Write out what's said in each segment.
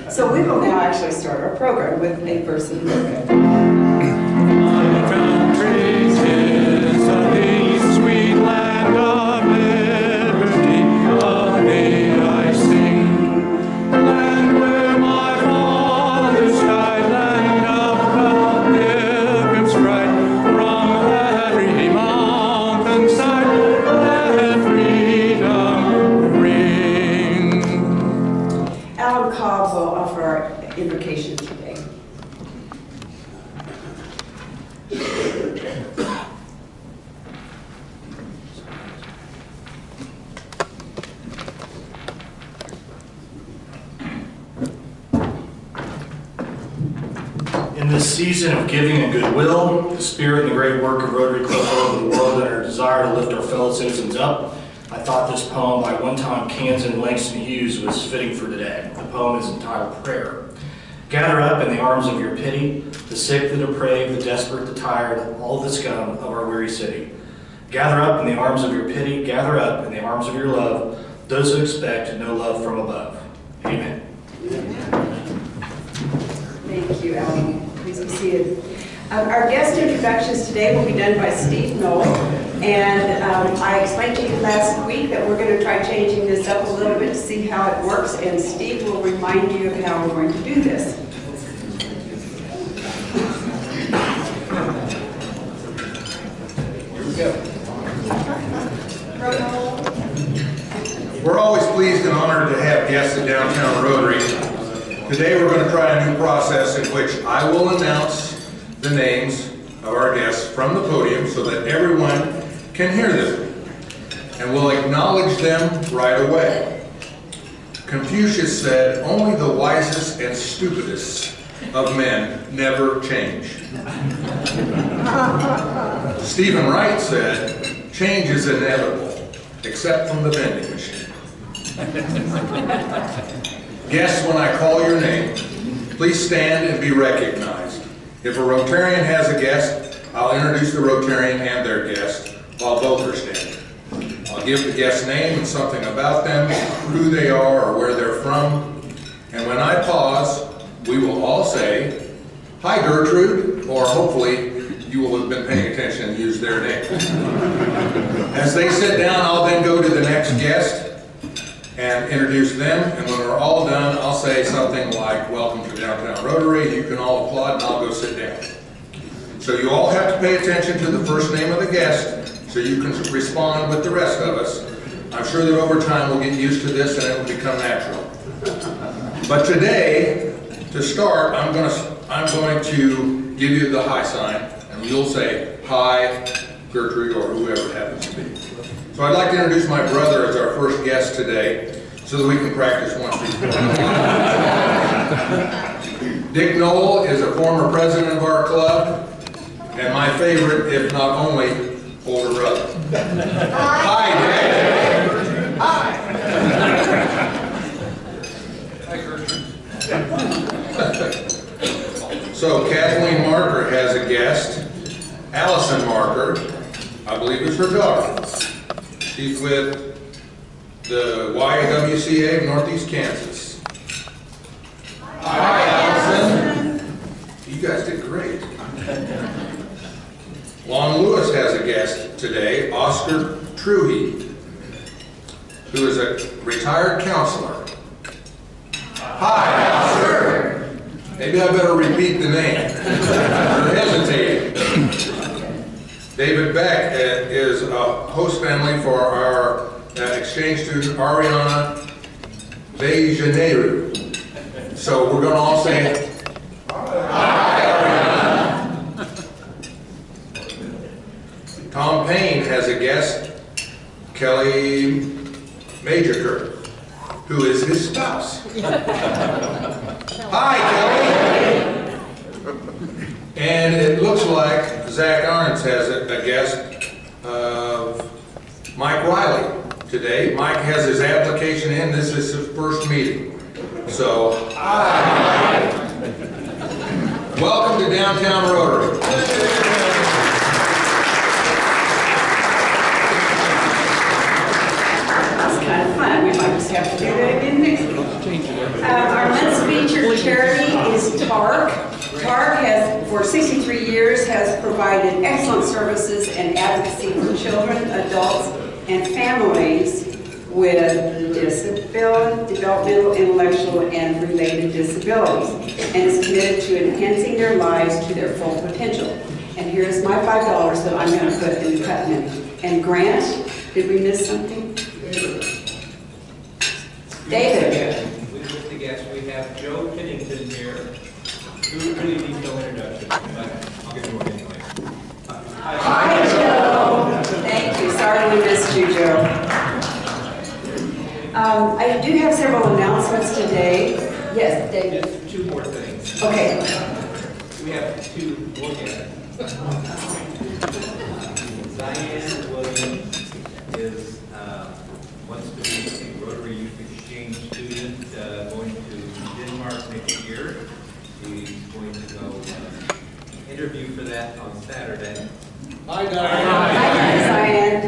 So we will now actually start our program with a verse in the book. Sweet land of liberty, of thee I sing. Land where my fathers died, land of pilgrims bright, from every mountainside, let freedom ring. Alan Cobb will offer our invocation today. In this season of giving and goodwill, the spirit and the great work of Rotary Club all over the world, and our desire to lift our fellow citizens up, I thought this poem by one-time Kansan Langston Hughes was fitting for today. The poem is entitled Prayer. Gather up in the arms of your pity, the sick, the depraved, the desperate, the tired, all the scum of our weary city. Gather up in the arms of your pity, gather up in the arms of your love, those who expect no love from above. Amen. Thank you, Alan. Please be seated. Our guest introductions today will be done by Steve Knoll. And I explained to you last week that we're going to try changing this up a little bit to see how it works. And Steve will remind you of how we're going to do this. Here we go. We're always pleased and honored to have guests at Downtown Rotary. Today we're going to try a new process in which I will announce the names of our guests from the podium so that everyone can hear them, and we'll acknowledge them right away. Confucius said, only the wisest and stupidest of men never change. Stephen Wright said, change is inevitable, except from the vending machine. Guests, when I call your name, please stand and be recognized. If a Rotarian has a guest, I'll introduce the Rotarian and their guest while both are standing. I'll give the guest's name and something about them, who they are or where they're from. And when I pause, we will all say, hi Gertrude, or hopefully you will have been paying attention and use their name. As they sit down, I'll then go to the next guest and introduce them, and when we're all done, I'll say something like, welcome to Downtown Rotary. You can all applaud and I'll go sit down. So you all have to pay attention to the first name of the guest so you can respond with the rest of us. I'm sure that over time we'll get used to this and it will become natural. But today, to start, I'm going to give you the hi sign, and you'll say hi, Gertrude, or whoever it happens to be. So I'd like to introduce my brother as our first guest today, so that we can practice once before. Dick Knoll is a former president of our club, and my favorite, if not only, older brother. Hi, Dick. Hi. Hi, Gertrude. So Kathleen Marker has a guest. Allison Marker, I believe is her daughter. She's with the YWCA of Northeast Kansas. Hi, Allison. You guys did great. Lon Lewis has a guest today, Oscar Truhe, who is a retired counselor. Hi, Oscar. Maybe I better repeat the name. You're hesitating. David Beck is a host family for our exchange student, Ariana Bejaneru. So we're going to all say, hi, Ariana. Tom Payne has a guest, Kelly Majorker, who is his spouse. Hi, Kelly. And it looks like Zach Arntz has a guest of Mike Riley today. Mike has his application in. This is his first meeting. So, hi. Welcome to Downtown Rotary. That's kind of fun. We might just have to do that again next week. Our month's featured charity is TARC. TARC has, for 63 years, has provided excellent services and advocacy for children, adults, and families with developmental, intellectual, and related disabilities, and is committed to enhancing their lives to their full potential. And here's my $5 that I'm going to put in the cut bin. And Grant, did we miss something? David. With the guests, we have Joe Pennington here, who really needs no introduction, but I'll give you one anyway. Hi, Joe. Thank you. Sorry we missed you, Joe. I do have several announcements today. Yes, David. Just two more things. Okay. We have two more guests. Diane Williams is, wants to be a Rotary Youth Exchange student going to Denmark next year. She's going to go interview for that on Saturday. Hi, Diane.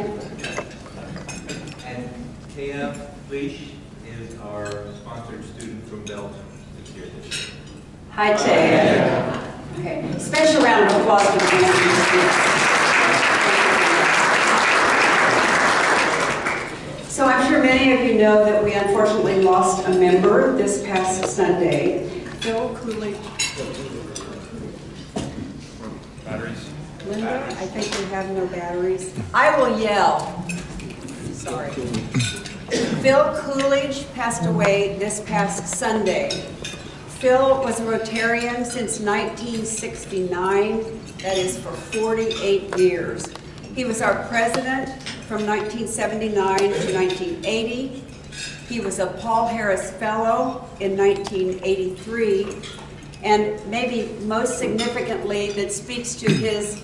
And Taya Leash is our sponsored student from Belgium this year. Hi, Taya. Okay. Special round of applause for Diane. So I'm sure many of you know that we unfortunately lost a member this past Sunday. Phil Coolidge. Batteries? Linda, I think we have no batteries. I will yell. Sorry. Phil Coolidge passed away this past Sunday. Phil was a Rotarian since 1969. That is for 48 years. He was our president from 1979 to 1980. He was a Paul Harris Fellow in 1983. And maybe most significantly, that speaks to his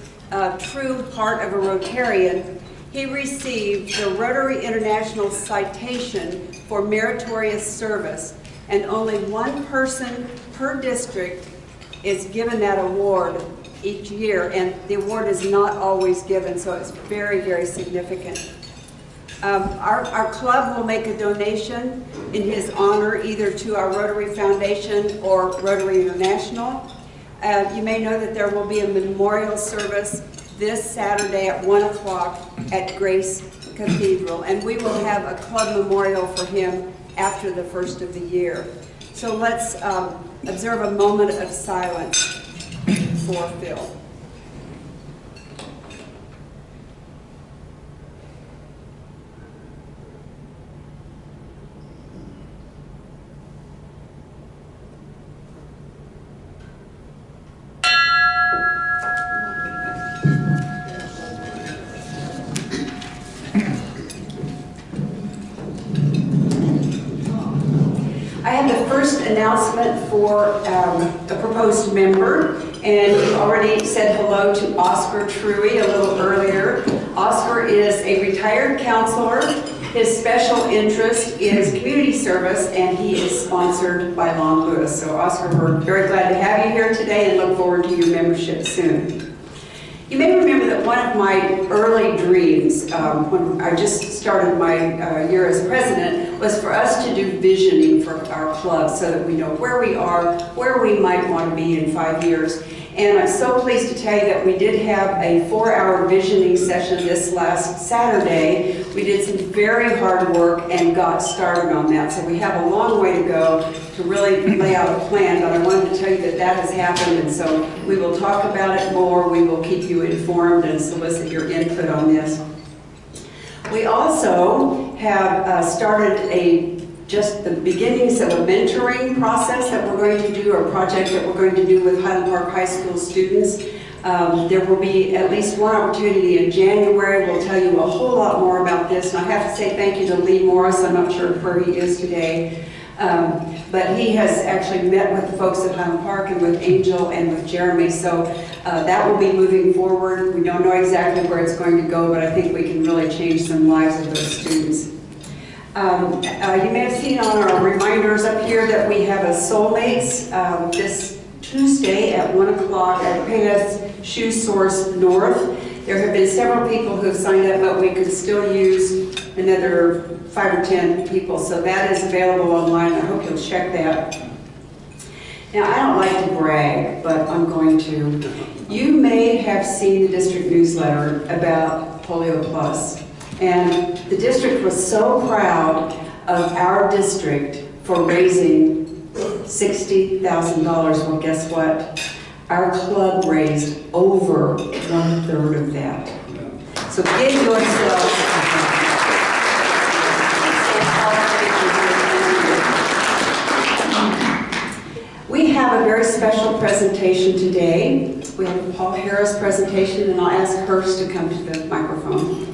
true heart of a Rotarian, he received the Rotary International Citation for Meritorious Service. And only one person per district is given that award each year, and the award is not always given, so it's very, very significant. Our club will make a donation in his honor, either to our Rotary Foundation or Rotary International. You may know that there will be a memorial service this Saturday at 1 o'clock at Grace Cathedral, and we will have a club memorial for him after the first of the year. So let's observe a moment of silence for Phil. I have the first announcement for a proposed member, and we've already said hello to Oscar Truey a little earlier. Oscar is a retired counselor. His special interest is community service, and he is sponsored by Long Lewis. So Oscar, we're very glad to have you here today and look forward to your membership soon. You may remember that one of my early dreams, when I just started my year as president, was for us to do visioning for our club so that we know where we are, where we might want to be in 5 years. And I'm so pleased to tell you that we did have a 4-hour visioning session this last Saturday. We did some very hard work and got started on that. So we have a long way to go to really lay out a plan, but I wanted to tell you that that has happened, and so we will talk about it more. We will keep you informed and solicit your input on this. We also have started just the beginnings of a mentoring process that we're going to do, or project that we're going to do with Highland Park High School students. There will be at least one opportunity in January. We'll tell you a whole lot more about this. And I have to say thank you to Lee Morris. I'm not sure where he is today. But he has actually met with the folks at Highland Park and with Angel and with Jeremy. So that will be moving forward. We don't know exactly where it's going to go, but I think we can really change some lives of those students. You may have seen on our reminders up here that we have a Soulmates this Tuesday at 1 o'clock at Payne Shoe Source North. There have been several people who have signed up, but we could still use another 5 or 10 people, so that is available online. I hope you'll check that. Now, I don't like to brag, but I'm going to. You may have seen the district newsletter about Polio Plus, and the district was so proud of our district for raising $60,000. Well, guess what? Our club raised over 1/3 of that. So give yourself. We have a very special presentation today. We have a Paul Harris presentation, and I'll ask Hurst to come to the microphone.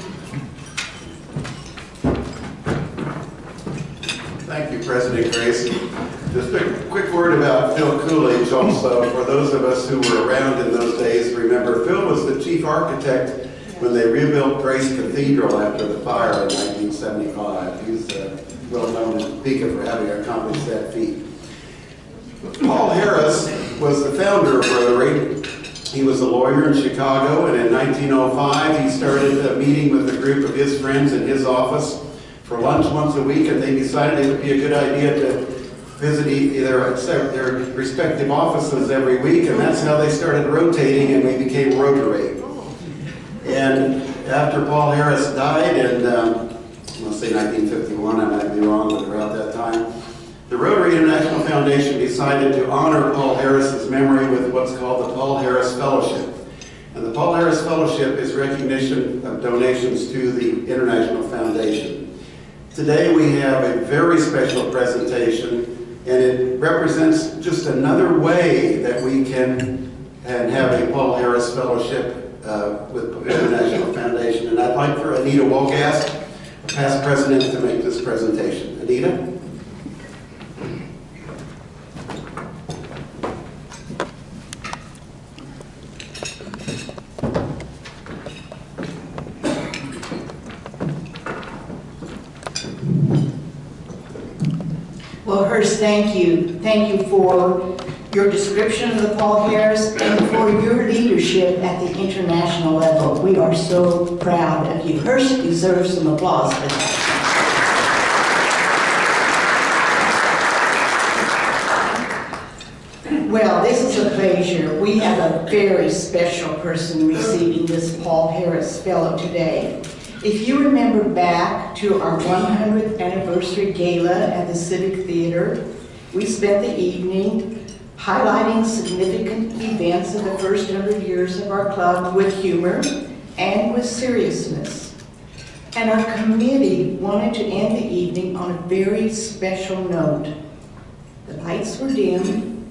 Thank you, President Grace. Just a quick word about Phil Coolidge also. For those of us who were around in those days, remember Phil was the chief architect when they rebuilt Grace Cathedral after the fire in 1975. He's well known in Topeka for having accomplished that feat. Paul Harris was the founder of Rotary. He was a lawyer in Chicago, and in 1905 he started a meeting with a group of his friends in his office for lunch once a week, and they decided it would be a good idea to visit their respective offices every week, and that's how they started rotating, and we became Rotary. And after Paul Harris died in, let's say 1951, I might be wrong, but around that time, the Rotary International Foundation decided to honor Paul Harris's memory with what's called the Paul Harris Fellowship. And the Paul Harris Fellowship is recognition of donations to the International Foundation. Today we have a very special presentation, and it represents just another way that we can have a Paul Harris Fellowship with the International Foundation. And I'd like for Anita Wolgast, past president, to make this presentation. Anita? Well, Hurst, thank you. Thank you for your description of the Paul Harris and for your leadership at the international level. We are so proud of you. Hurst deserves some applause for that. Well, this is a pleasure. We have a very special person receiving this Paul Harris Fellow today. If you remember back to our 100th anniversary gala at the Civic Theater, we spent the evening highlighting significant events of the first 100 years of our club with humor and with seriousness. And our committee wanted to end the evening on a very special note. The lights were dim,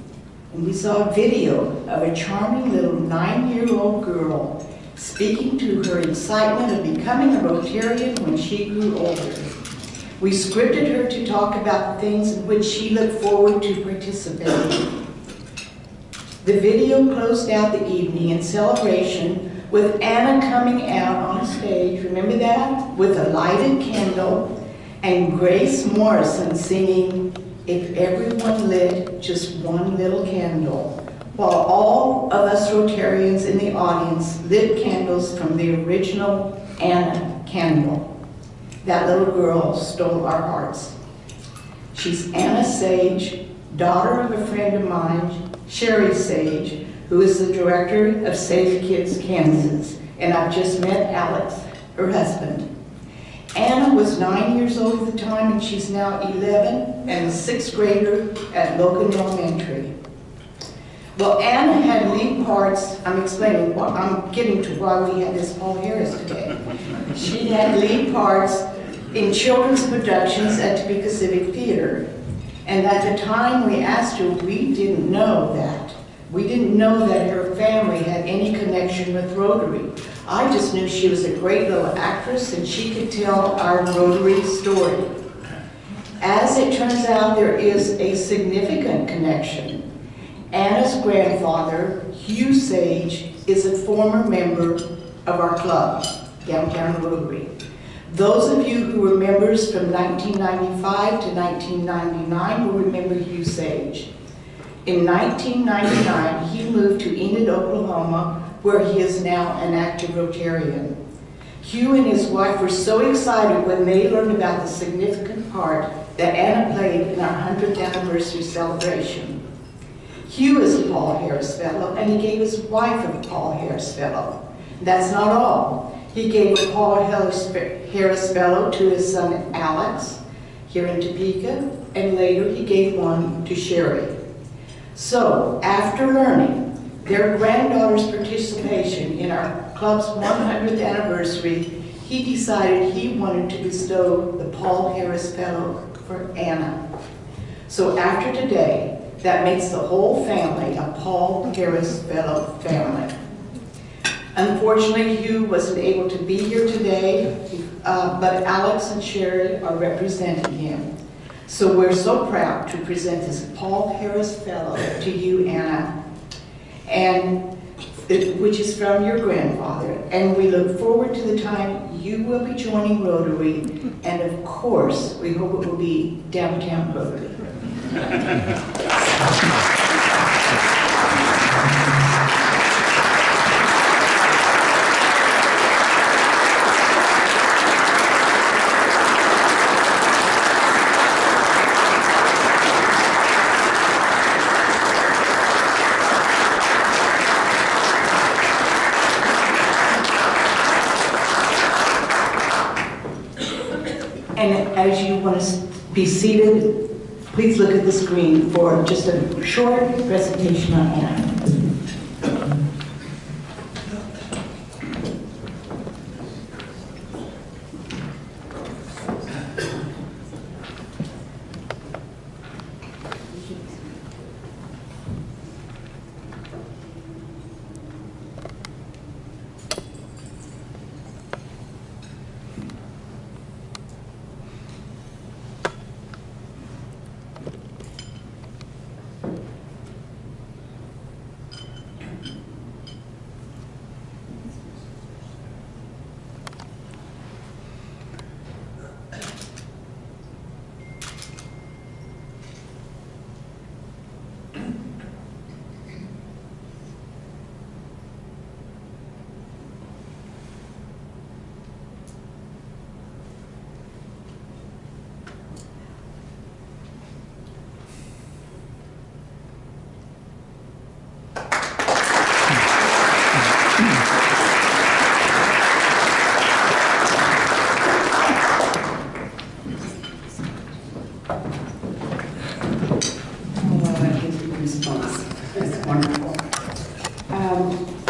and we saw a video of a charming little 9-year-old girl speaking to her excitement of becoming a Rotarian when she grew older. We scripted her to talk about the things in which she looked forward to participating. The video closed out the evening in celebration with Anna coming out on stage, remember that? With a lighted candle, and Grace Morrison singing, "If Everyone Lit Just One Little Candle," while all of us Rotarians in the audience lit candles from the original Anna candle. That little girl stole our hearts. She's Anna Sage, daughter of a friend of mine, Sherry Sage, who is the director of Safe Kids Kansas, and I've just met Alex, her husband. Anna was 9 years old at the time, and she's now 11 and a 6th grader at Logan Elementary. Well, Anna had lead parts, I'm getting to why we had this Paul Harris today. She had lead parts in children's productions at Topeka Civic Theater. And at the time we asked her, we didn't know that. We didn't know that her family had any connection with Rotary. I just knew she was a great little actress and she could tell our Rotary story. As it turns out, there is a significant connection. Anna's grandfather, Hugh Sage, is a former member of our club, Downtown Rotary. Those of you who were members from 1995 to 1999 will remember Hugh Sage. In 1999, he moved to Enid, Oklahoma, where he is now an active Rotarian. Hugh and his wife were so excited when they learned about the significant part that Anna played in our 100th anniversary celebration. Hugh is a Paul Harris Fellow, and he gave his wife a Paul Harris Fellow. That's not all. He gave a Paul Harris Fellow to his son Alex here in Topeka, and later he gave one to Sherry. So, after learning their granddaughter's participation in our club's 100th anniversary, he decided he wanted to bestow the Paul Harris Fellow for Anna. So after today, that makes the whole family a Paul Harris Fellow family. Unfortunately, Hugh wasn't able to be here today, but Alex and Sherry are representing him. So we're so proud to present this Paul Harris Fellow to you, Anna, and which is from your grandfather. And we look forward to the time you will be joining Rotary, and of course, we hope it will be downtown Rotary. And as you want to be seated, please look at the screen for just a short presentation on Anna.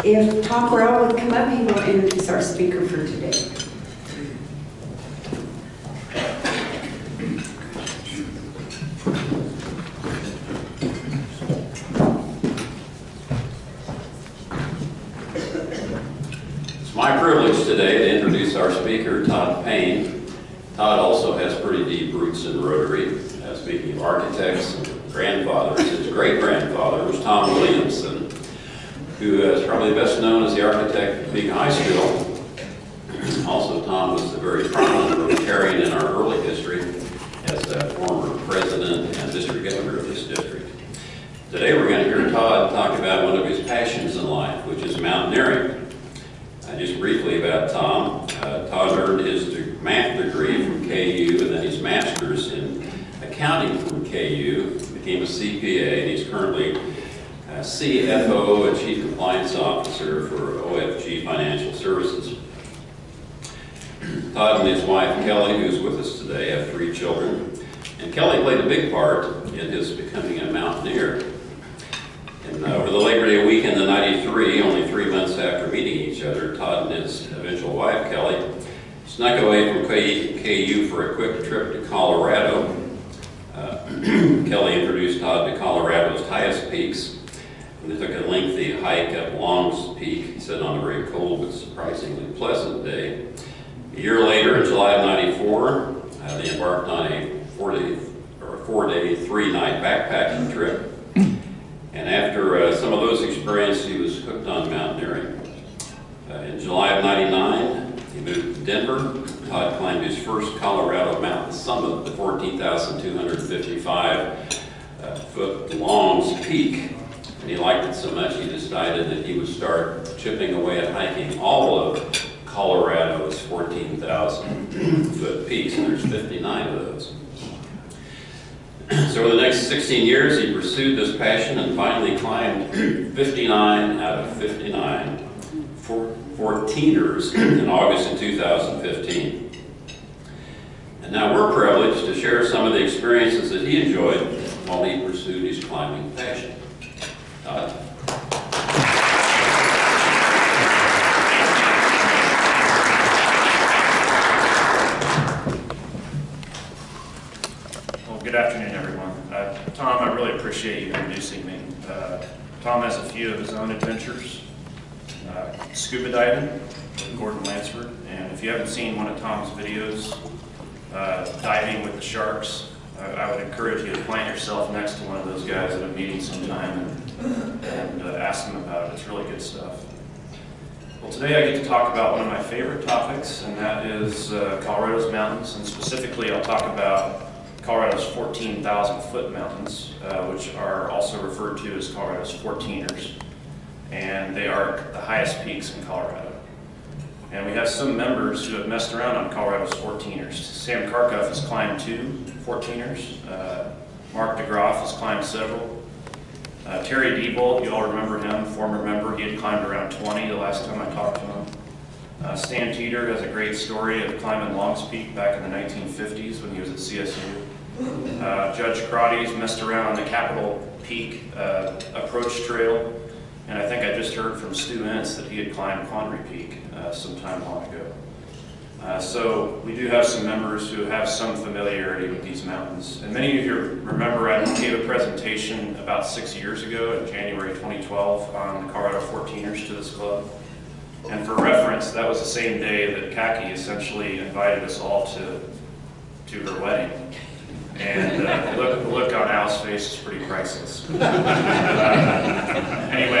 If Todd would come up, he will introduce our speaker for today. It's my privilege today to introduce our speaker, Todd Payne. Todd also has pretty deep roots in Rotary. Speaking of architects and grandfathers, his great-grandfather was Tom Williamson, who is probably best known as the architect of Big High School. Also, Tom was the very prominent Rotarian in our early history as a former president and district governor of this district. Today we're going to hear Todd talk about one of his passions in life, which is mountaineering. Just briefly about Tom, Todd earned his math degree from KU and then his master's in accounting from KU, became a CPA, and he's currently CFO and Chief Compliance Officer for OFG Financial Services. Todd and his wife Kelly, who's with us today, have 3 children, and Kelly played a big part in his becoming a mountaineer. And over the Labor Day weekend in '93, only 3 months after meeting each other, Todd and his eventual wife Kelly snuck away from KU for a quick trip to Colorado. Kelly introduced Todd to Colorado's highest peaks. They took a lengthy hike up Long's Peak, he said, on a very cold but surprisingly pleasant day. A year later, in July of '94, they embarked on a 4-day, 3-night backpacking trip. And after some of those experiences, he was hooked on mountaineering. In July of '99, he moved to Denver. Todd climbed his first Colorado mountain summit, the 14,255-foot Long's Peak. And he liked it so much, he decided that he would start chipping away at hiking all of Colorado's 14,000-foot peaks, and there's 59 of those. So over the next 16 years, he pursued this passion and finally climbed 59 out of 59 14ers in August of 2015. And now we're privileged to share some of the experiences that he enjoyed while he pursued his climbing passion. Todd? Good afternoon, everyone. Tom, I really appreciate you introducing me. Tom has a few of his own adventures. Scuba diving with Gordon Lansford, and if you haven't seen one of Tom's videos, diving with the sharks, I would encourage you to plant yourself next to one of those guys at a meeting sometime and ask them about it. It's really good stuff. Well, today I get to talk about one of my favorite topics, and that is Colorado's mountains, and specifically I'll talk about Colorado's 14,000-foot mountains, which are also referred to as Colorado's 14ers. And they are the highest peaks in Colorado. And we have some members who have messed around on Colorado's 14ers. Sam Karkoff has climbed 2 14ers. Mark DeGroff has climbed several. Terry Diebold, you all remember him, former member. He had climbed around 20 the last time I talked to him. Stan Teeter has a great story of climbing Longs Peak back in the 1950s when he was at CSU. Judge Crotty's messed around on the Capitol Peak approach trail, and I think I just heard from Stu Ince that he had climbed Quandary Peak some time long ago. So we do have some members who have some familiarity with these mountains. And many of you remember I gave a presentation about 6 years ago in January 2012 on the Colorado 14ers to this club. And for reference, that was the same day that Kaki essentially invited us all to her wedding. And the look on Al's face is pretty priceless. Anyway,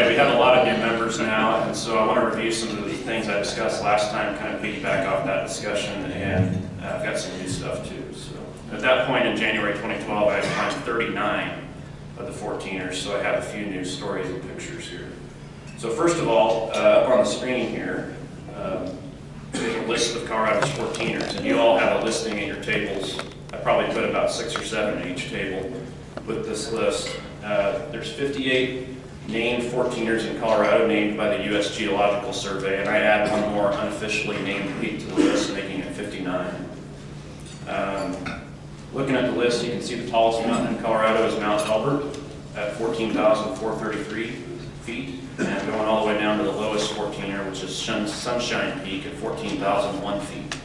we have a lot of new members now, and so I want to review some of the things I discussed last time, kind of piggyback off that discussion, and I've got some new stuff too. So at that point in January 2012, I had climbed 39 of the 14ers, so I have a few new stories and pictures here. So first of all, up on the screen here, there's a list of Colorado's 14ers, and you all have a listing at your tables. I probably put about 6 or 7 at each table with this list. There's 58 named 14ers in Colorado named by the U.S. Geological Survey, and I add one more unofficially named peak to the list, making it 59. Looking at the list, you can see the tallest mountain in Colorado is Mount Elbert at 14,433 feet, and going all the way down to the lowest 14er, which is Sunshine Peak at 14,001 feet.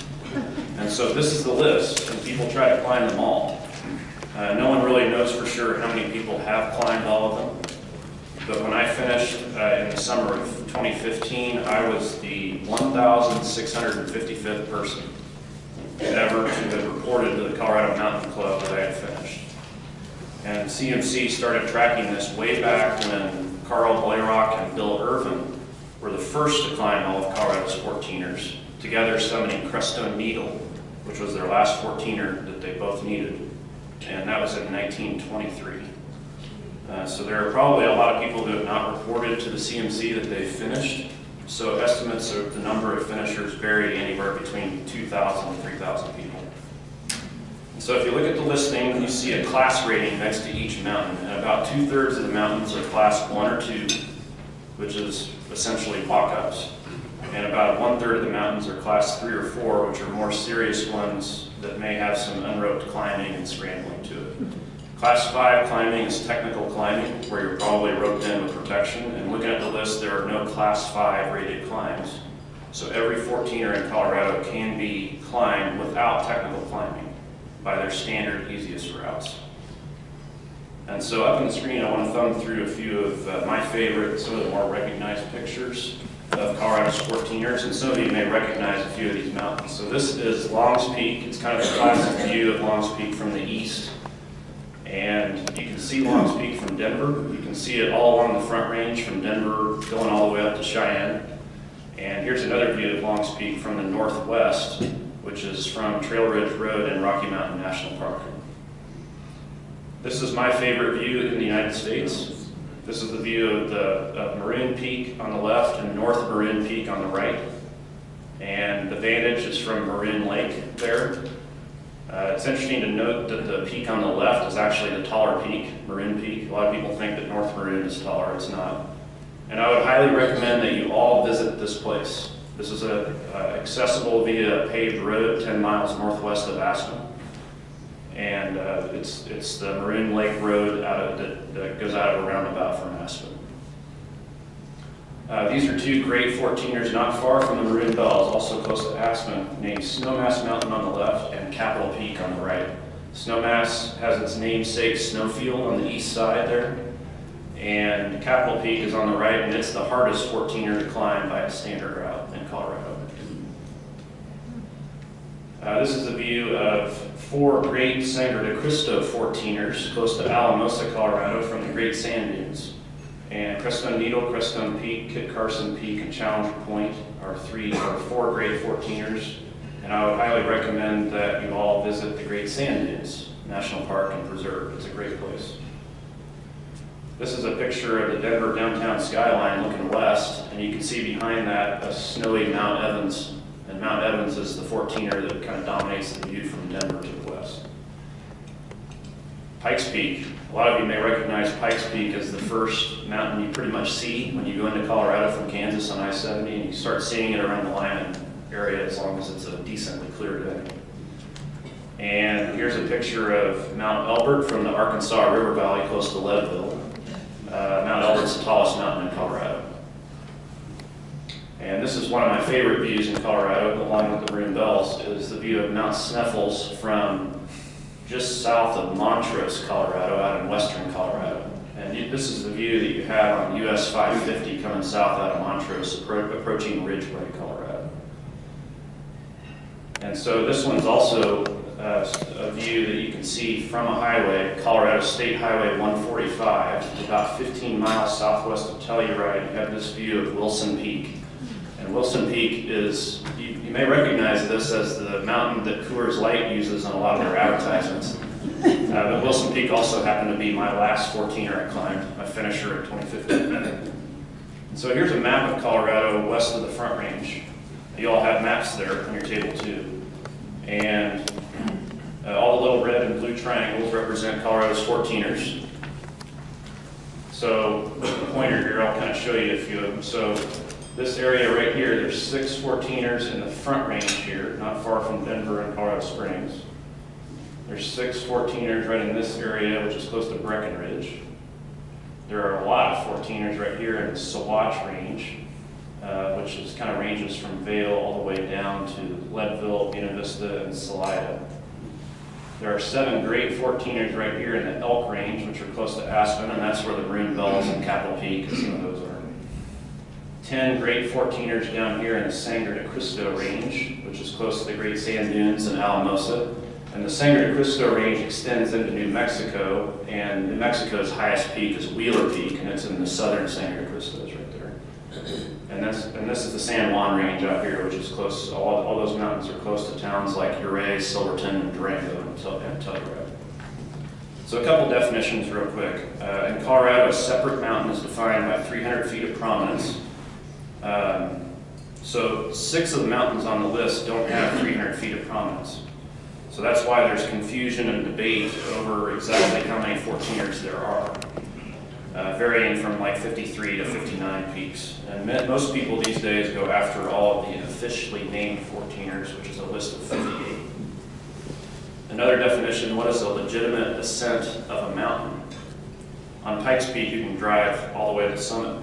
And so this is the list, and people try to climb them all. No one really knows for sure how many people have climbed all of them. But when I finished in the summer of 2015, I was the 1,655th person ever to have reported to the Colorado Mountain Club that I had finished. And CMC started tracking this way back when Carl Blayrock and Bill Irvin were the first to climb all of Colorado's 14ers, together summiting Crestone Needle, which was their last 14er that they both needed. And that was in 1923. So there are probably a lot of people who have not reported to the CMC that they've finished. So estimates of the number of finishers vary anywhere between 2,000 and 3,000 people. And so if you look at the listing, you see a class rating next to each mountain. And about 2/3 of the mountains are class 1 or 2, which is essentially walk-ups. And about 1/3 of the mountains are class 3 or 4, which are more serious ones that may have some unroped climbing and scrambling to it. Class 5 climbing is technical climbing, where you're probably roped in with protection. And looking at the list, there are no class 5 rated climbs. So every 14er in Colorado can be climbed without technical climbing by their standard easiest routes. And so up on the screen, I want to thumb through a few of my favorite, some of the more recognized pictures of Colorado's 14ers, and some of you may recognize a few of these mountains. So this is Longs Peak. It's kind of a classic view of Longs Peak from the east. And you can see Longs Peak from Denver. You can see it all along the Front Range from Denver going all the way up to Cheyenne. And here's another view of Longs Peak from the northwest, which is from Trail Ridge Road and Rocky Mountain National Park. This is my favorite view in the United States. This is the view of Maroon Peak on the left and North Maroon Peak on the right. And the vantage is from Maroon Lake there. It's interesting to note that the peak on the left is actually the taller peak, Maroon Peak. A lot of people think that North Maroon is taller. It's not. And I would highly recommend that you all visit this place. This is accessible via a paved road 10 miles northwest of Aspen. And it's the Maroon Lake Road that goes out of a roundabout from Aspen. These are two great 14ers not far from the Maroon Bells, also close to Aspen, named Snowmass Mountain on the left and Capitol Peak on the right. Snowmass has its namesake snowfield on the east side there, and Capitol Peak is on the right, and it's the hardest 14er to climb by a standard route in Colorado. This is a view of 4 great Sangre de Cristo 14ers close to Alamosa, Colorado, from the Great Sand Dunes. And Crestone Needle, Crestone Peak, Kit Carson Peak, and Challenger Point are 4 great 14ers. And I would highly recommend that you all visit the Great Sand Dunes National Park and Preserve. It's a great place. This is a picture of the Denver downtown skyline looking west, and you can see behind that a snowy Mount Evans. And Mount Evans is the 14er that kind of dominates the view from Denver to the west. Pikes Peak. A lot of you may recognize Pikes Peak as the first mountain you pretty much see when you go into Colorado from Kansas on I-70, and you start seeing it around the Lyman area as long as it's a decently clear day. And here's a picture of Mount Elbert from the Arkansas River Valley close to Leadville. Mount Elbert's the tallest mountain in Colorado. And this is one of my favorite views in Colorado, along with the Maroon Bells, is the view of Mount Sneffels from just south of Montrose, Colorado, out in western Colorado. And this is the view that you have on US 550 coming south out of Montrose, approaching Ridgeway, Colorado. And so this one's also a view that you can see from a highway, Colorado State Highway 145, about 15 miles southwest of Telluride. You have this view of Wilson Peak. And Wilson Peak is, you may recognize this as the mountain that Coors Light uses on a lot of their advertisements. But Wilson Peak also happened to be my last 14er I climbed, my finisher in 2015. And so here's a map of Colorado west of the Front Range. You all have maps there on your table too. And all the little red and blue triangles represent Colorado's 14ers. So with the pointer here, I'll kind of show you a few of them. So this area right here, there's 6 14ers in the Front Range here, not far from Denver and Colorado Springs. There's 6 14ers right in this area, which is close to Breckenridge. There are a lot of 14ers right here in the Saguache Range, which is kind of ranges from Vail all the way down to Leadville, Buena Vista, and Salida. There are 7 great 14ers right here in the Elk Range, which are close to Aspen, and that's where the Maroon Bells and Capitol Peak and some of those are. 10 great 14ers down here in the Sangre de Cristo Range, which is close to the Great Sand Dunes and Alamosa. And the Sangre de Cristo Range extends into New Mexico, and New Mexico's highest peak is Wheeler Peak, and it's in the southern Sangre de Cristos right there. And this is the San Juan Range out here, which is close, all those mountains are close to towns like Ouray, Silverton, Durango, and Telluride. So a couple definitions real quick. In Colorado, a separate mountain is defined by 300 feet of prominence. So 6 of the mountains on the list don't have 300 feet of prominence. So that's why there's confusion and debate over exactly how many 14ers there are, varying from like 53 to 59 peaks. And most people these days go after all of the officially named 14ers, which is a list of 58. Another definition, what is a legitimate ascent of a mountain? On Pikes Peak, you can drive all the way to the summit.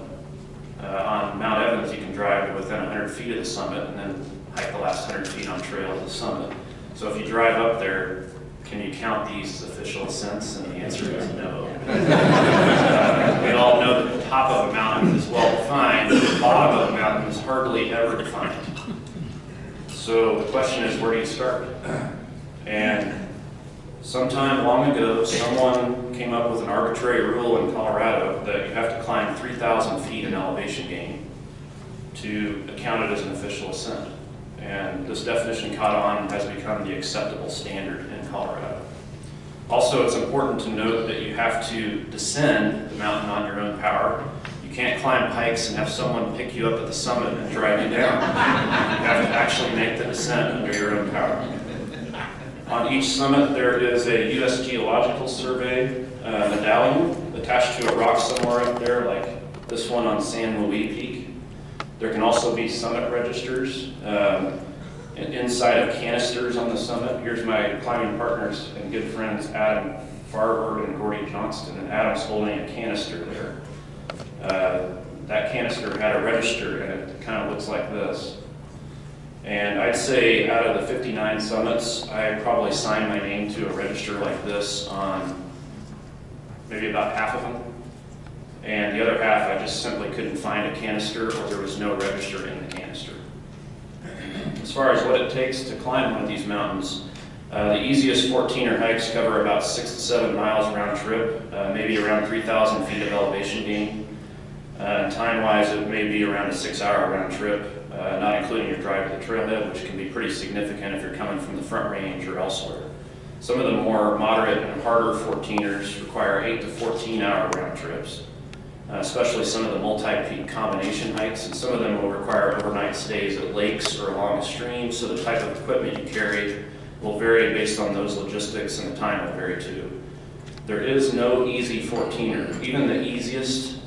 On Mount Evans, you can drive to within 100 feet of the summit and then hike the last 100 feet on trail to the summit. So if you drive up there, can you count these official ascents? And the answer is no. We all know that the top of a mountain is well defined, but the bottom of a mountain is hardly ever defined. So the question is, where do you start? And sometime long ago, someone came up with an arbitrary rule in Colorado that you have to climb 3,000 feet in elevation gain to count it as an official ascent. And this definition caught on and has become the acceptable standard in Colorado. Also, it's important to note that you have to descend the mountain on your own power. You can't climb hikes and have someone pick you up at the summit and drag you down. You have to actually make the descent under your own power. On each summit, there is a U.S. Geological Survey medallion attached to a rock somewhere up there, like this one on San Luis Peak. There can also be summit registers inside of canisters on the summit. Here's my climbing partners and good friends, Adam Farber and Gordy Johnston, and Adam's holding a canister there. That canister had a register in it that kind of looks like this. And I'd say out of the 59 summits, I probably signed my name to a register like this on maybe about half of them. And the other half, I just simply couldn't find a canister, or there was no register in the canister. As far as what it takes to climb one of these mountains, the easiest 14er hikes cover about 6 to 7 miles round trip, maybe around 3,000 feet of elevation gain. Time-wise, it may be around a 6-hour round trip, not including your drive to the trailhead, which can be pretty significant if you're coming from the Front Range or elsewhere. Some of the more moderate and harder 14ers require 8 to 14-hour round trips, especially some of the multi-peak combination hikes, and some of them will require overnight stays at lakes or along a stream, so the type of equipment you carry will vary based on those logistics, and the time will vary too. There is no easy 14er. Even the easiest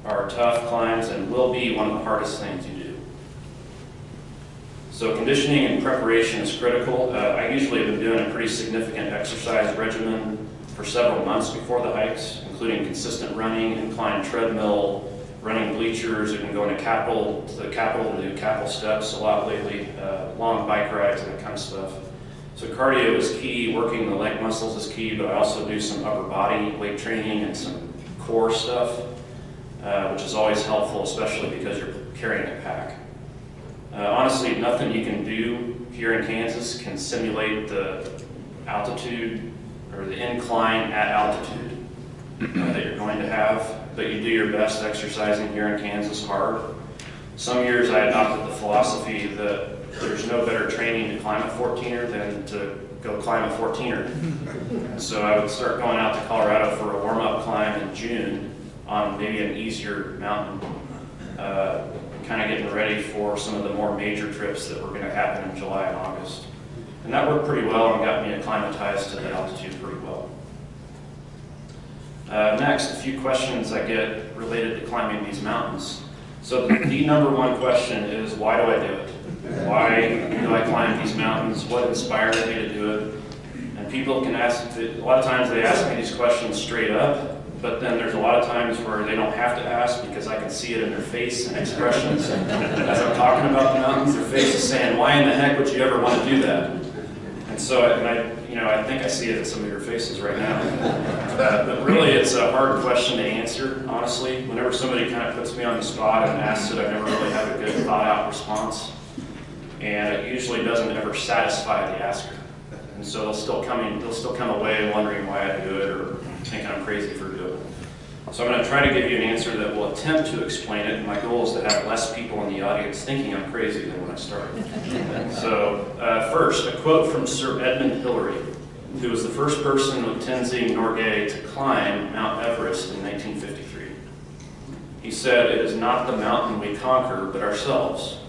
are tough climbs and will be one of the hardest things you do. So conditioning and preparation is critical. I usually have been doing a pretty significant exercise regimen for several months before the hikes, including consistent running, inclined treadmill, running bleachers. I've been going to the Capitol to do Capitol steps a lot lately, long bike rides and that kind of stuff. So cardio is key, working the leg muscles is key, but I also do some upper body weight training and some core stuff, which is always helpful, especially because you're carrying a pack. Honestly, nothing you can do here in Kansas can simulate the altitude or the incline at altitude that you're going to have, but you do your best exercising here in Kansas hard. Some years I adopted the philosophy that there's no better training to climb a 14er than to go climb a 14er. And so I would start going out to Colorado for a warm-up climb in June on maybe an easier mountain, kind of getting ready for some of the more major trips that were going to happen in July and August. And that worked pretty well and got me acclimatized to the altitude pretty well. Next, a few questions I get related to climbing these mountains. So the number one question is, why do I do it? Why do I climb these mountains? What inspires me to do it? And people can ask, a lot of times they ask me these questions straight up, but then there's a lot of times where they don't have to ask because I can see it in their face and expressions. As I'm talking about the mountains, their face is saying, why in the heck would you ever want to do that? And so, I think I see it in some of your faces right now. But really, it's a hard question to answer, honestly. Whenever somebody kind of puts me on the spot and asks it, I never really have a good thought-out response. And it usually doesn't ever satisfy the asker. And so they'll still come away wondering why I do it or thinking I'm crazy for doing it. So I'm going to try to give you an answer that will attempt to explain it. My goal is to have less people in the audience thinking I'm crazy than when I started. So first, a quote from Sir Edmund Hillary, who was the first person with Tenzing Norgay to climb Mount Everest in 1953. He said, "It is not the mountain we conquer, but ourselves."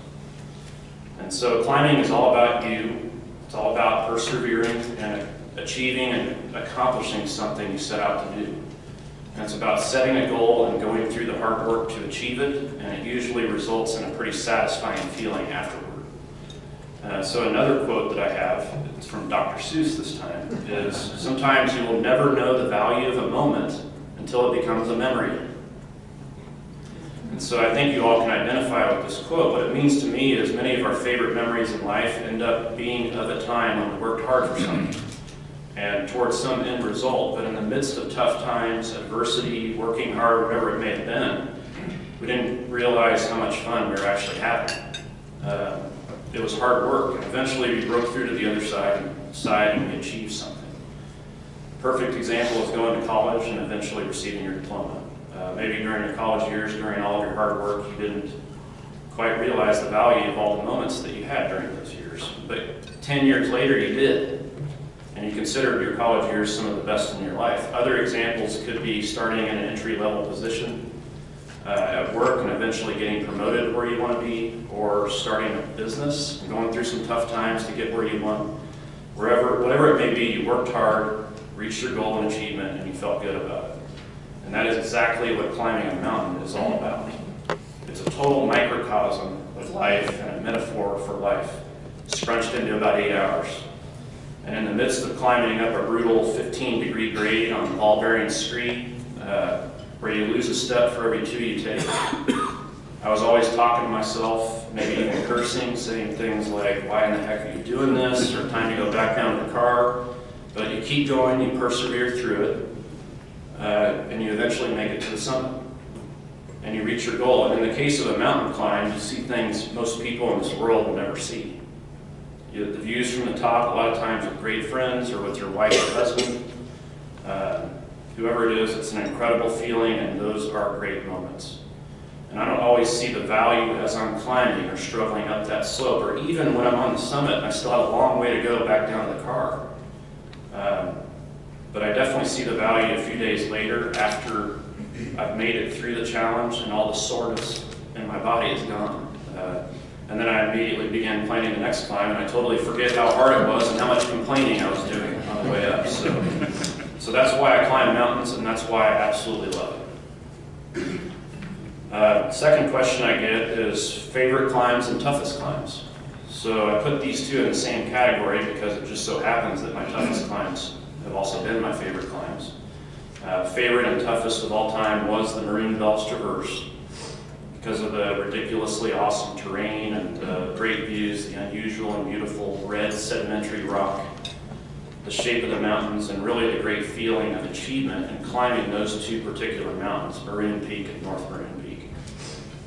And so climbing is all about you. It's all about persevering and achieving and accomplishing something you set out to do. And it's about setting a goal and going through the hard work to achieve it, and it usually results in a pretty satisfying feeling afterward. So another quote that I have, it's from Dr. Seuss this time, is, "Sometimes you will never know the value of a moment until it becomes a memory." And so I think you all can identify with this quote. What it means to me is many of our favorite memories in life end up being of a time when we worked hard for something and towards some end result, but in the midst of tough times, adversity, working hard, whatever it may have been, we didn't realize how much fun we were actually having. It was hard work, and eventually we broke through to the other side and we achieved something. Perfect example is going to college and eventually receiving your diploma. Maybe during your college years, during all of your hard work, you didn't quite realize the value of all the moments that you had during those years. But 10 years later, you did. And you considered your college years some of the best in your life. Other examples could be starting in an entry-level position at work and eventually getting promoted where you want to be, or starting a business and going through some tough times to get where you want. Whatever it may be, you worked hard, reached your goal and achievement, and you felt good about it. And that is exactly what climbing a mountain is all about. It's a total microcosm of life and a metaphor for life, scrunched into about 8 hours. And in the midst of climbing up a brutal 15-degree grade on ball-bearing scree, where you lose a step for every 2 you take, I was always talking to myself, maybe even cursing, saying things like, why in the heck are you doing this, or time to go back down to the car. But you keep going, you persevere through it, and you eventually make it to the summit. And you reach your goal. And in the case of a mountain climb, you see things most people in this world will never see. The views from the top, a lot of times with great friends or with your wife or husband. Whoever it is, it's an incredible feeling, and those are great moments. And I don't always see the value as I'm climbing or struggling up that slope, or even when I'm on the summit and I still have a long way to go back down to the car. But I definitely see the value a few days later after I've made it through the challenge and all the soreness in my body is gone. And then I immediately began planning the next climb, and I totally forget how hard it was and how much complaining I was doing on the way up. So that's why I climb mountains, and that's why I absolutely love it. Second question I get is favorite climbs and toughest climbs. So I put these two in the same category because it just so happens that my toughest climbs have also been my favorite climbs. Favorite and toughest of all time was the Maroon Belts Traverse, because of the ridiculously awesome terrain and the great views, the unusual and beautiful red sedimentary rock, the shape of the mountains, and really the great feeling of achievement in climbing those two particular mountains, Maroon Peak and North Maroon Peak.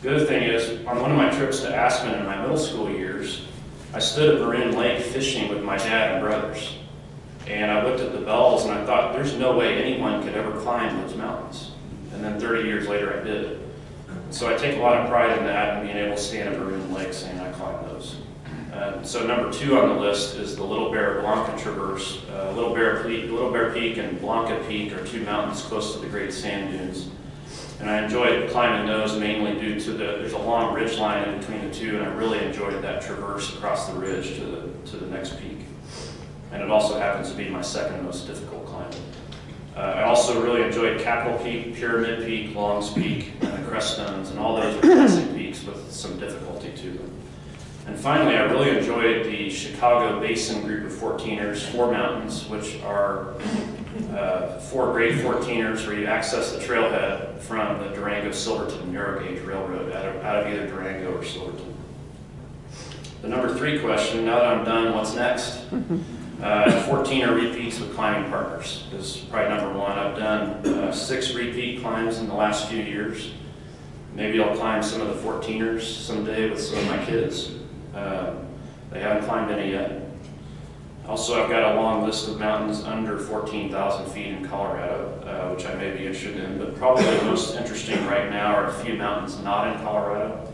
The other thing is, on one of my trips to Aspen in my middle school years, I stood at Maroon Lake fishing with my dad and brothers. And I looked at the bells and I thought, there's no way anyone could ever climb those mountains. And then 30 years later I did. So I take a lot of pride in that and being able to stand at Maroon Lake saying I climbed those. So number 2 on the list is the Little Bear Blanca Traverse. Little Bear Peak and Blanca Peak are 2 mountains close to the Great Sand Dunes. And I enjoyed climbing those mainly due to there's a long ridge line in between the two, and I really enjoyed that traverse across the ridge to the next peak. And it also happens to be my second most difficult climb. I also really enjoyed Capitol Peak, Pyramid Peak, Longs Peak, and the Creststones, and all those are classic peaks with some difficulty to them. And finally, I really enjoyed the Chicago Basin group of 14ers, 4 mountains, which are 4 great 14ers where you access the trailhead from the Durango-Silverton narrow gauge railroad out of either Durango or Silverton. The number 3 question, now that I'm done, what's next? 14er repeats with climbing partners is probably number 1. I've done 6 repeat climbs in the last few years. Maybe I'll climb some of the 14ers someday with some of my kids. They haven't climbed any yet. Also, I've got a long list of mountains under 14,000 feet in Colorado, which I may be interested in, but probably the most interesting right now are a few mountains not in Colorado.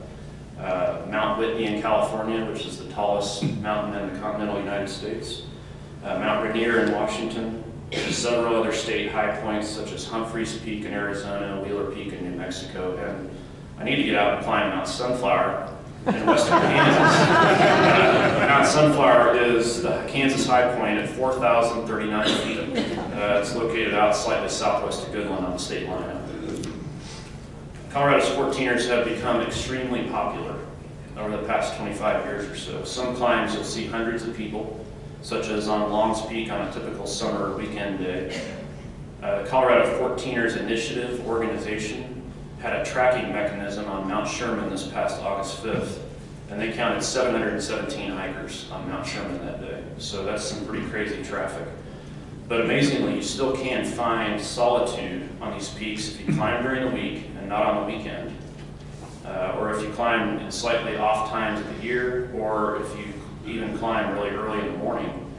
Mount Whitney in California, which is the tallest mountain in the continental United States. Mount Rainier in Washington. Several other state high points such as Humphreys Peak in Arizona, Wheeler Peak in New Mexico, and I need to get out and climb Mount Sunflower in western Kansas. Mount Sunflower is the Kansas high point at 4,039 feet. It's located out slightly southwest of Goodland on the state line. Colorado's 14ers have become extremely popular over the past 25 years or so. Some climbs you'll see hundreds of people, such as on Longs Peak on a typical summer weekend day. The Colorado 14ers Initiative organization had a tracking mechanism on Mount Sherman this past August 5th, and they counted 717 hikers on Mount Sherman that day. So that's some pretty crazy traffic. But amazingly, you still can find solitude on these peaks if you climb during the week and not on the weekend, or if you climb in slightly off times of the year, or if you even climb really early in the morning.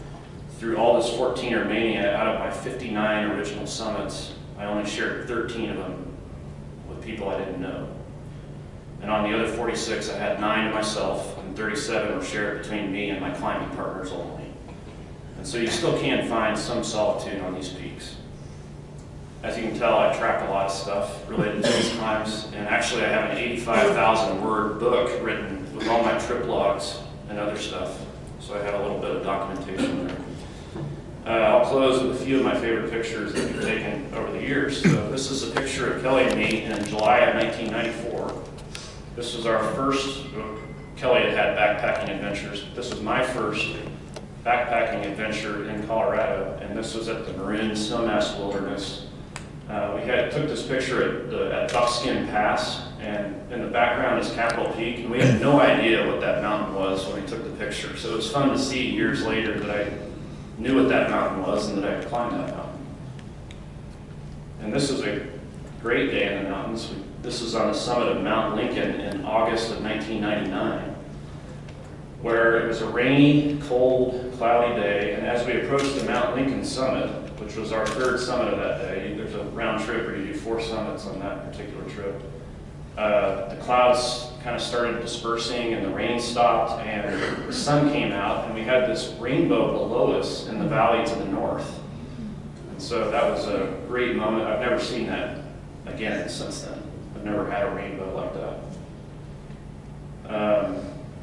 Through all this 14er mania, out of my 59 original summits, I only shared 13 of them with people I didn't know. And on the other 46, I had 9 to myself, and 37 were shared between me and my climbing partners only. And so you still can find some solitude on these peaks. As you can tell, I track a lot of stuff related to these climbs, and actually I have an 85,000 word book written with all my trip logs and other stuff. So I have a little bit of documentation there. I'll close with a few of my favorite pictures that we've taken over the years. So this is a picture of Kelly and me in July of 1994. This was our first, Kelly had backpacking adventures. This was my first backpacking adventure in Colorado, and this was at the Maroon Snowmass Wilderness. We took this picture at Buckskin Pass, and in the background is Capitol Peak, and we had no idea what that mountain was when we took the picture. So it was fun to see years later that I knew what that mountain was and that I had climbed that mountain. And this was a great day in the mountains. This was on the summit of Mount Lincoln in August of 1999, where it was a rainy, cold, cloudy day, and as we approached the Mount Lincoln summit, which was our third summit of that day, there's a round trip where you do 4 summits on that particular trip, the clouds kind of started dispersing and the rain stopped and the sun came out, and we had this rainbow below us in the valley to the north. And so that was a great moment. I've never seen that again since then. I've never had a rainbow like that.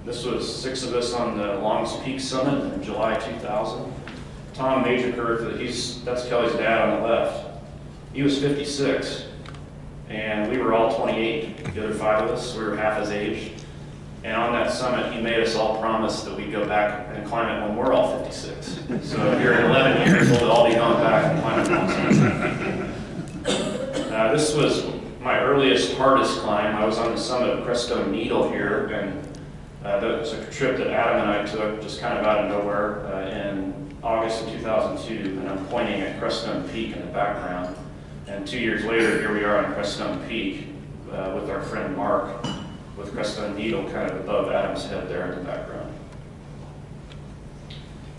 This was 6 of us on the Longs Peak Summit in July 2000. Tom Majorkirk, that's Kelly's dad on the left. He was 56, and we were all 28, the other 5 of us. We were half his age. And on that summit, he made us all promise that we'd go back and climb it when we're all 56. So here in 11 years, we'll all be going back and climbing the summit. This was my earliest, hardest climb. I was on the summit of Crestone Needle here, and that was a trip that Adam and I took just kind of out of nowhere in August of 2002, and I'm pointing at Crestone Peak in the background. And 2 years later, here we are on Crestone Peak with our friend Mark, with Crestone Needle kind of above Adam's head there in the background.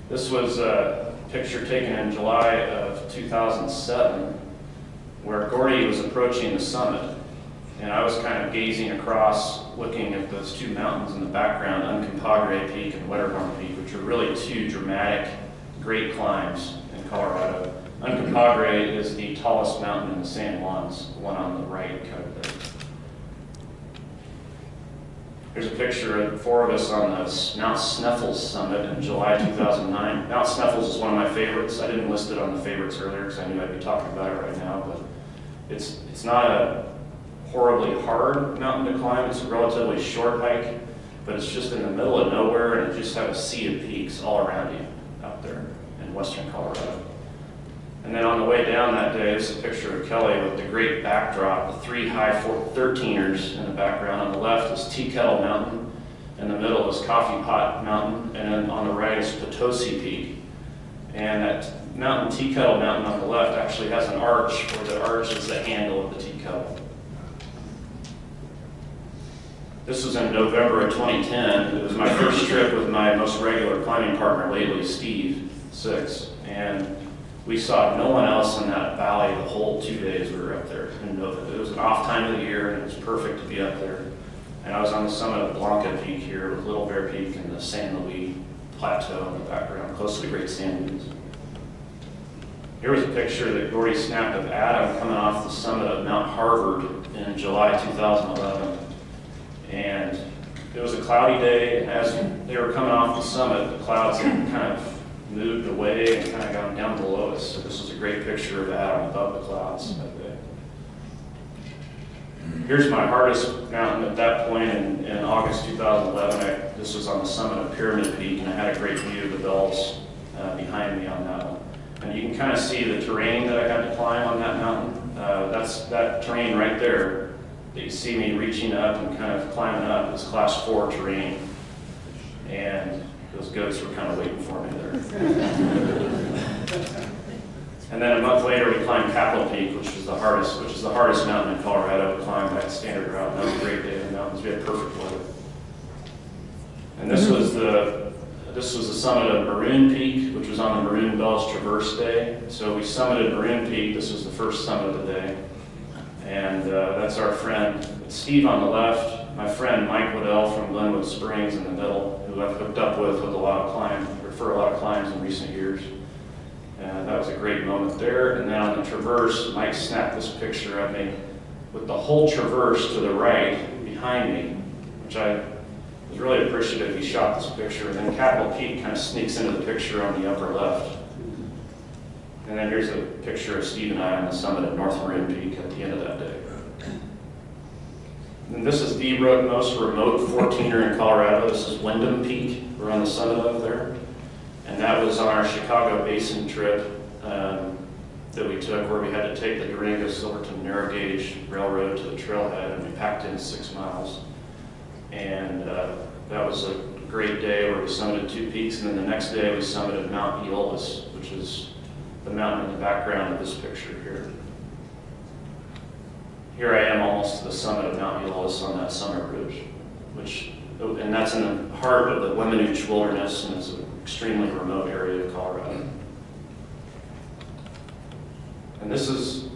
This was a picture taken in July of 2007, where Gordy was approaching the summit, and I was kind of gazing across, looking at those 2 mountains in the background, Uncompahgre Peak and Wetterhorn Peak, which are really 2 dramatic, great climbs in Colorado. Uncompahgre is the tallest mountain in the San Juans, the one on the right kind of thing. Here's a picture of 4 of us on the Mount Sneffels summit in July 2009. Mount Sneffels is one of my favorites. I didn't list it on the favorites earlier because I knew I'd be talking about it right now, but it's not a horribly hard mountain to climb. It's a relatively short hike, but it's just in the middle of nowhere, and you just have a sea of peaks all around you out there in western Colorado. And then on the way down that day, this is a picture of Kelly with the great backdrop, the 3 high 13ers in the background. On the left is Tea Kettle Mountain, in the middle is Coffee Pot Mountain, and then on the right is Potosi Peak. And that mountain, Tea Kettle Mountain on the left, actually has an arch, where the arch is the handle of the tea kettle. This was in November of 2010. It was my first trip with my most regular climbing partner lately, Steve Six, and we saw no one else in that valley the whole 2 days we were up there. And it was an off time of the year, and it was perfect to be up there. And I was on the summit of Blanca Peak here with Little Bear Peak and the San Luis Plateau in the background, close to the Great Sand Dunes. Here was a picture that Gordy snapped of Adam coming off the summit of Mount Harvard in July 2011. And it was a cloudy day, and as they were coming off the summit, the clouds had kind of moved away and kind of gone down below us. So this was a great picture of Adam above the clouds that day. Here's my hardest mountain at that point in August 2011. This was on the summit of Pyramid Peak, and I had a great view of the bells behind me on that one. And you can kind of see the terrain that I had to climb on that mountain. That's that terrain right there that you see me reaching up and kind of climbing up is Class 4 terrain. And those goats were kind of waiting for me there. And then a month later, we climbed Capitol Peak, which is the hardest mountain in Colorado to climb by standard route. And that was a great day in the mountains. We had perfect weather. And this was the summit of Maroon Peak, which was on the Maroon Bells Traverse Day. So we summited Maroon Peak. This was the first summit of the day. And that's our friend Steve on the left, my friend Mike Waddell from Glenwood Springs in the middle, who I've hooked up with a lot of climbs in recent years. And that was a great moment there. And then on the traverse, Mike snapped this picture of me with the whole traverse to the right behind me, which I was really appreciative he shot this picture. And then Capitol Peak kind of sneaks into the picture on the upper left. And then here's a picture of Steve and I on the summit of North Marin Peak at the end of that day. And this is the most remote 14er in Colorado. This is Wyndham Peak. We're on the summit of there. And that was on our Chicago Basin trip that we took, where we had to take the Durango-Silverton narrow gauge railroad to the trailhead, and we packed in 6 miles. And that was a great day where we summited 2 peaks, and then the next day we summited Mount Eolus, which is the mountain in the background of this picture here. Here I am almost to the summit of Mount Eolus on that summit ridge, and that's in the heart of the Weminuche Wilderness, and it's an extremely remote area of Colorado. And this is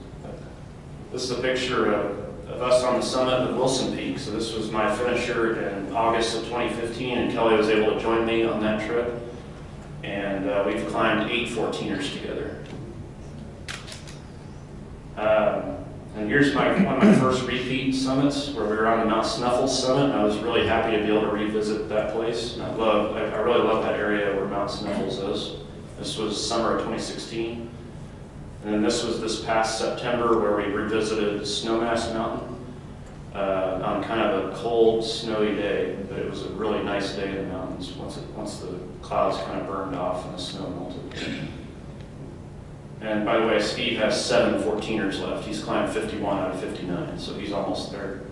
a picture of us on the summit of Wilson Peak. So this was my finisher in August of 2015, and Kelly was able to join me on that trip. And we've climbed 8 14ers together. And here's one of my first repeat summits, where we were on the Mount Snuffles summit, and I was really happy to be able to revisit that place. And I really love that area where Mount Snuffles is. This was summer of 2016. And then this was this past September, where we revisited Snowmass Mountain on kind of a cold, snowy day, but it was a really nice day in the mountains once the clouds kind of burned off and the snow melted. And by the way, Steve has 7 14ers left. He's climbed 51 out of 59, so he's almost there.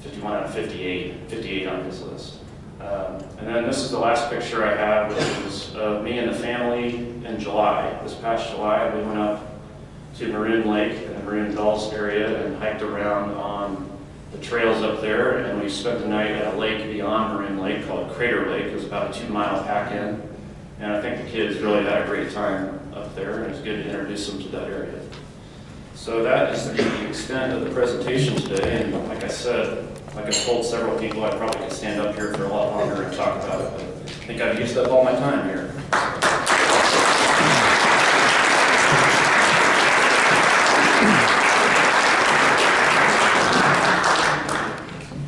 51 out of 58 on his list. And then this is the last picture I have, which is of me and the family in July. This past July, we went up to Maroon Lake in the Maroon Gulls area and hiked around on the trails up there, and we spent the night at a lake beyond Maroon Lake called Crater Lake. It was about a 2-mile pack-in, and I think the kids really had a great time up there, and it was good to introduce them to that area. So that is the extent of the presentation today, and like I said, like I've told several people, I probably could stand up here for a lot longer and talk about it, but I think I've used up all my time here.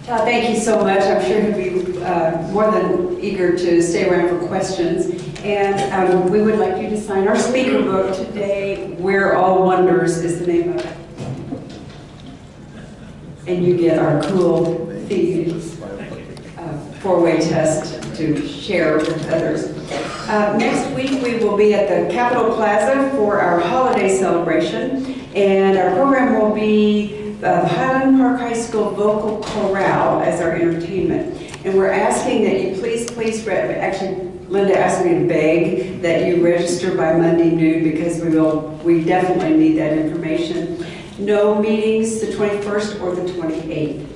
Todd, thank you so much. I'm sure he'll be more than eager to stay around for questions. And we would like you to sign our speaker book today, Where All Wonders is the name of it. And you get our cool feed 4-way test to share with others. Next week we will be at the Capitol Plaza for our holiday celebration, and our program will be the Highland Park High School Vocal Chorale as our entertainment. And we're asking that you please, actually Linda asked me to beg that you register by Monday noon, because we definitely need that information. No meetings the 21st or the 28th.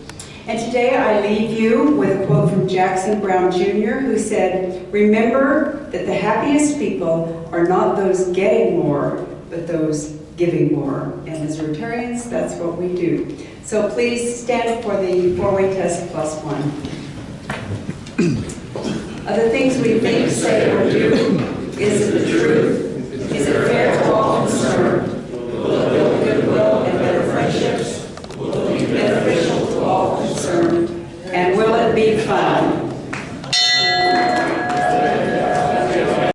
And today I leave you with a quote from Jackson Brown Jr., who said, "Remember that the happiest people are not those getting more, but those giving more." And as Rotarians, that's what we do. So please stand for the 4-way test +1. Of the things we think, say, or do, is it the truth?